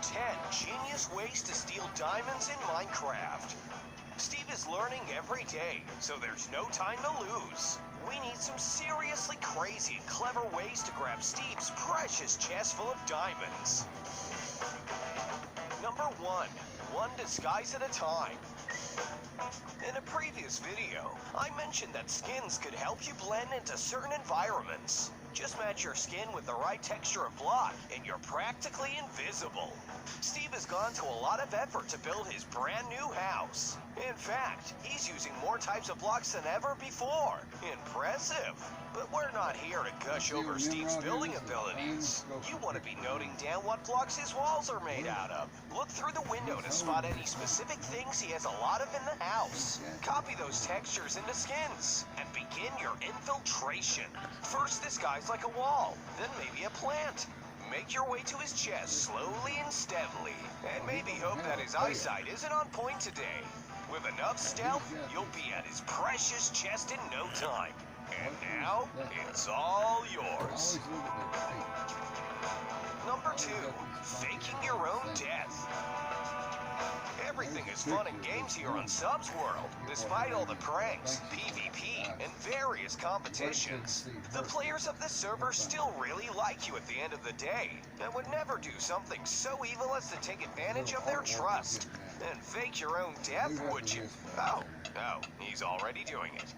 10 genius ways to steal diamonds in Minecraft. Steve is learning every day, so there's no time to lose. We need some seriously crazy and clever ways to grab Steve's precious chest full of diamonds. Number 1. One disguise at a time. In a previous video, I mentioned that skins could help you blend into certain environments. Just match your skin with the right texture of block, and you're practically invisible. Steve has gone to a lot of effort to build his brand new house. In fact, he's using more types of blocks than ever before. Impressive. But we're not here to gush over Steve's building abilities. You want to be noting down what blocks his walls are made out of. Look through the window to spot any specific things he has a lot of in the house. Copy those textures into skins and begin your infiltration. First disguise like a wall, then maybe a plant. Make your way to his chest slowly and steadily, and maybe hope that his eyesight isn't on point today. With enough stealth, you'll be at his precious chest in no time. And now, it's all yours. Number 2, faking your own death. Everything is fun and games here on Subs World, despite all the pranks, PvP, and various competitions. The players of this server still really like you at the end of the day, and would never do something so evil as to take advantage of their trust. And fake your own death, would you? Oh, he's already doing it.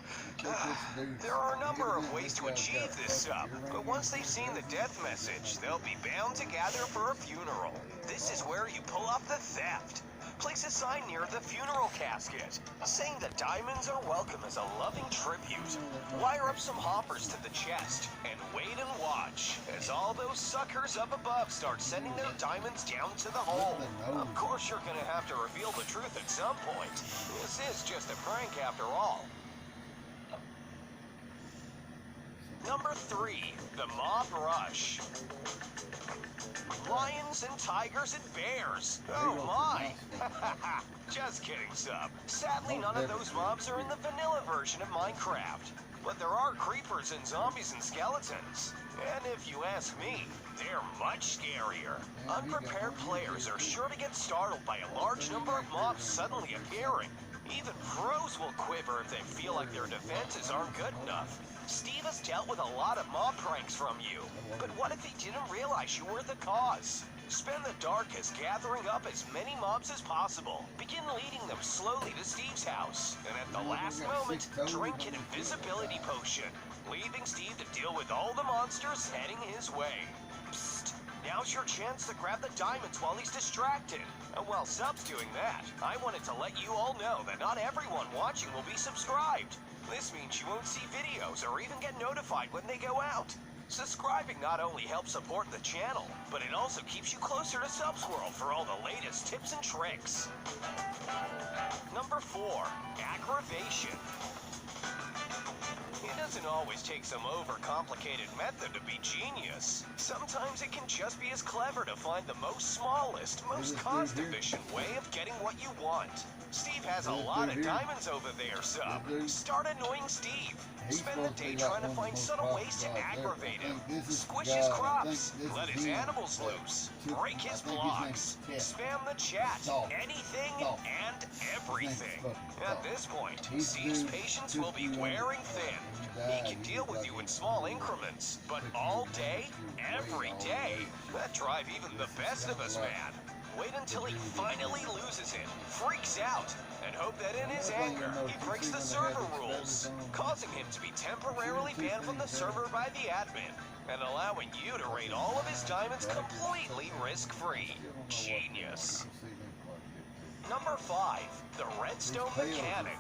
There are a number of ways to achieve this sub, but once they've seen the death message, they'll be bound to gather for a funeral. This is where you pull off the theft. Place a sign near the funeral casket, saying that diamonds are welcome as a loving tribute. Wire up some hoppers to the chest, and wait and watch, as all those suckers up above start sending their diamonds down to the hole. Of course you're gonna have to reveal the truth at some point. This is just a prank after all. Number 3, the mob rush. Lions and tigers and bears. Oh my! Just kidding, sub. Sadly, none of those mobs are in the vanilla version of Minecraft. But there are creepers and zombies and skeletons. And if you ask me, they're much scarier. Unprepared players are sure to get startled by a large number of mobs suddenly appearing. Even pros will quiver if they feel like their defenses aren't good enough. Steve has dealt with a lot of mob pranks from you, but what if he didn't realize you were the cause? Spend the darkest gathering up as many mobs as possible. Begin leading them slowly to Steve's house, and at the last moment, drink an invisibility potion, leaving Steve to deal with all the monsters heading his way. Psst, now's your chance to grab the diamonds while he's distracted. And while Sub's doing that, I wanted to let you all know that not everyone watching will be subscribed. This means you won't see videos or even get notified when they go out. Subscribing not only helps support the channel, but it also keeps you closer to Subs World for all the latest tips and tricks. Number 4, aggravation. It doesn't always take some overcomplicated method to be genius. Sometimes it can just be as clever to find the most smallest, most cost-efficient way of getting what you want. Steve has a lot of diamonds over there, sub. Start annoying Steve. Spend the day trying to find subtle ways to aggravate him. Squish his crops. Let his animals loose. Break his blocks. Spam the chat. Anything and everything. At this point, Steve's patience will be wearing thin. He can deal with you in small increments, but all day, every day, that drive even the best of us, man. Wait until he finally loses it, freaks out, and hope that in his anger, he breaks the server rules, causing him to be temporarily banned from the server by the admin, and allowing you to raid all of his diamonds completely risk-free. Genius. Number 5, the redstone mechanic.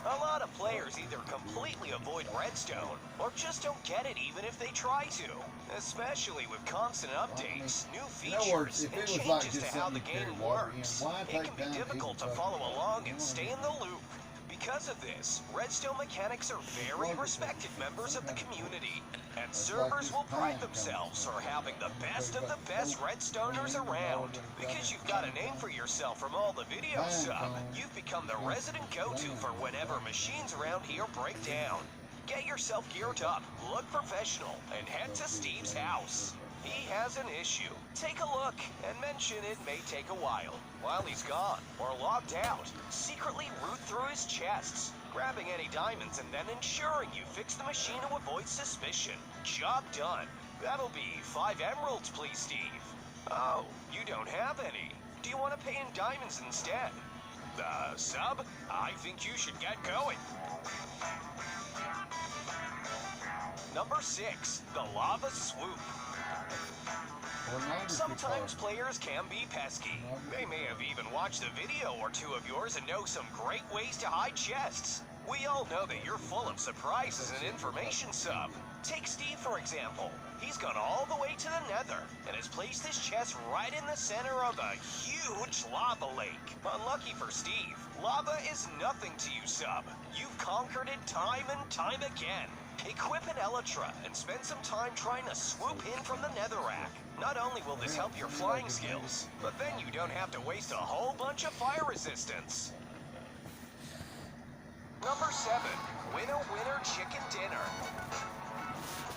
A lot of players either completely avoid redstone, or just don't get it even if they try to. Especially with constant updates, new features, and changes to how the game works. It can be difficult to follow along and stay in the loop. Because of this, redstone mechanics are very respected members of the community, and servers will pride themselves for having the best of the best redstoners around. Because you've got a name for yourself from all the videos, sub, you've become the resident go-to for whenever machines around here break down. Get yourself geared up, look professional, and head to Steve's house. He has an issue. Take a look and mention it may take a while. While he's gone or logged out, secretly root through his chests, grabbing any diamonds and then ensuring you fix the machine to avoid suspicion. Job done. That'll be 5 emeralds, please, Steve. Oh, you don't have any. Do you want to pay in diamonds instead? Sub, I think you should get going. Number 6, the Lava Swoop. Sometimes players can be pesky. They may have even watched a video or two of yours and know some great ways to hide chests. We all know that you're full of surprises and information, Sub. Take Steve, for example. He's gone all the way to the Nether and has placed his chest right in the center of a huge lava lake. Unlucky for Steve, lava is nothing to you, Sub. You've conquered it time and time again. Equip an Elytra and spend some time trying to swoop in from the Netherrack. Not only will this help your flying skills, but then you don't have to waste a whole bunch of fire resistance. Number 7, Winner Winner Chicken Dinner.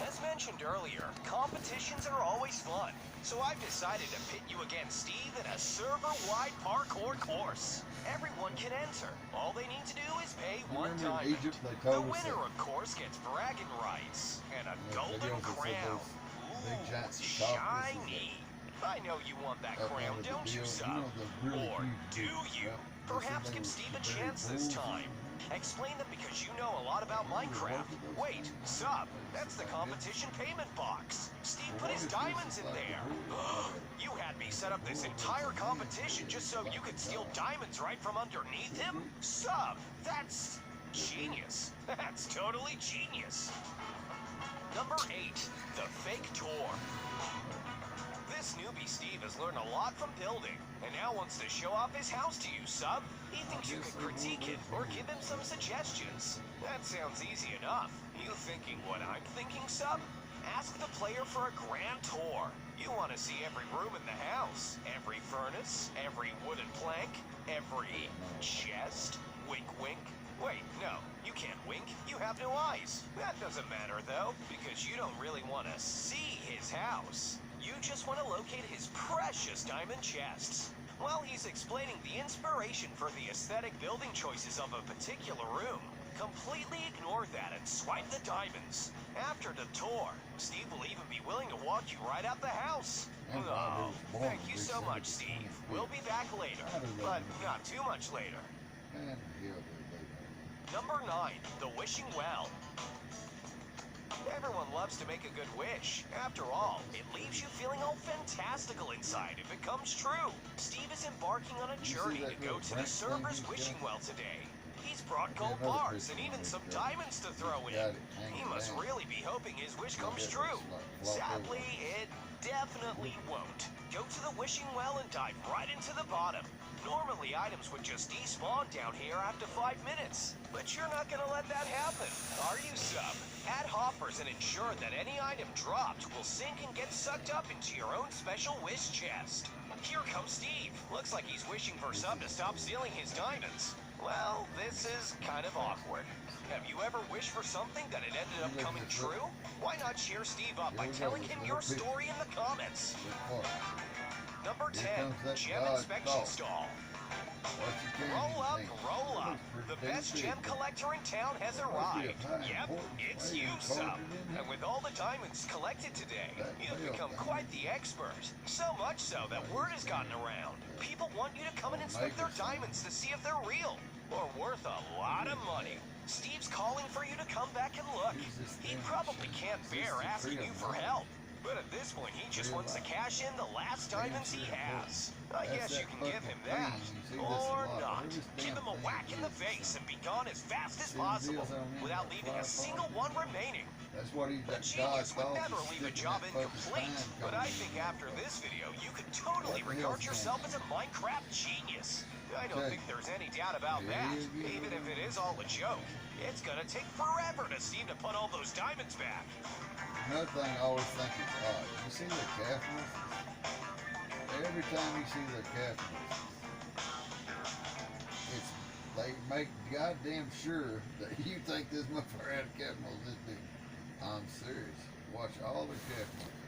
As mentioned earlier, competitions are always fun, so I've decided to pit you against Steve in a server-wide parkour course. Everyone can enter. All they need to do is pay one diamond. The winner, of course, gets bragging rights and a golden crown. Ooh, shiny. I know you want that crown, don't you, Sub? Or do you? Perhaps give Steve a chance this time. Explain them because you know a lot about Minecraft. Wait, Sub, that's the competition payment box. Steve put his diamonds in there. You had me set up this entire competition just so you could steal diamonds right from underneath him? Sub, that's genius. That's totally genius. Number 8, the fake tour. This newbie Steve has learned a lot from building, and now wants to show off his house to you, Sub. He thinks you can critique it or give him some suggestions. That sounds easy enough. You thinking what I'm thinking, Sub? Ask the player for a grand tour. You want to see every room in the house, every furnace, every wooden plank, every chest. Wink, wink. Wait, no, you can't wink. You have no eyes. That doesn't matter, though, because you don't really want to see his house. You just want to locate his precious diamond chests. While he's explaining the inspiration for the aesthetic building choices of a particular room, completely ignore that and swipe the diamonds. After the tour, Steve will even be willing to walk you right out the house. Oh, thank you so much, Steve. We'll be back later, but not too much later. Number 9, the Wishing Well. Everyone loves to make a good wish. After all, it leaves you feeling all fantastical inside if it comes true. Steve is embarking on a journey to go to the server's wishing well today. He's brought gold bars and even some diamonds to throw in. He must really be hoping his wish comes true. Sadly, it definitely won't. Go to the wishing well and dive right into the bottom. Normally, items would just despawn down here after 5 minutes. But you're not gonna let that happen, are you, Sub? Add hoppers and ensure that any item dropped will sink and get sucked up into your own special wish chest. Here comes Steve. Looks like he's wishing for Sub to stop stealing his diamonds. Well, this is kind of awkward. Have you ever wished for something that it ended up coming true? Why not cheer Steve up by telling him your story in the comments? Number 10, Gem Inspection Stall. Roll up, roll up. The best gem collector in town has arrived. Yep, it's you, Sub. And with all the diamonds collected today, you've become quite the expert. So much so that word has gotten around. People want you to come and inspect their diamonds to see if they're real or worth a lot of money. Steve's calling for you to come back and look. He probably can't bear asking you for help. But at this point, he just wants to cash in the last diamonds he has. I guess you can give him that. Or not. Give him a whack in the face and be gone as fast as possible, without leaving a single one remaining. A genius would never leave a job incomplete. But I think after this video, you could totally regard yourself as a Minecraft genius. I don't think there's any doubt about that. Even if it is all a joke, it's gonna take forever to Steve to put all those diamonds back. Another thing I always think is odd. You see the calf muscles? Every time you see the calf muscles, they make goddamn sure that you think this motherfucker had calf muscles this big. I'm serious. Watch all the calf muscles.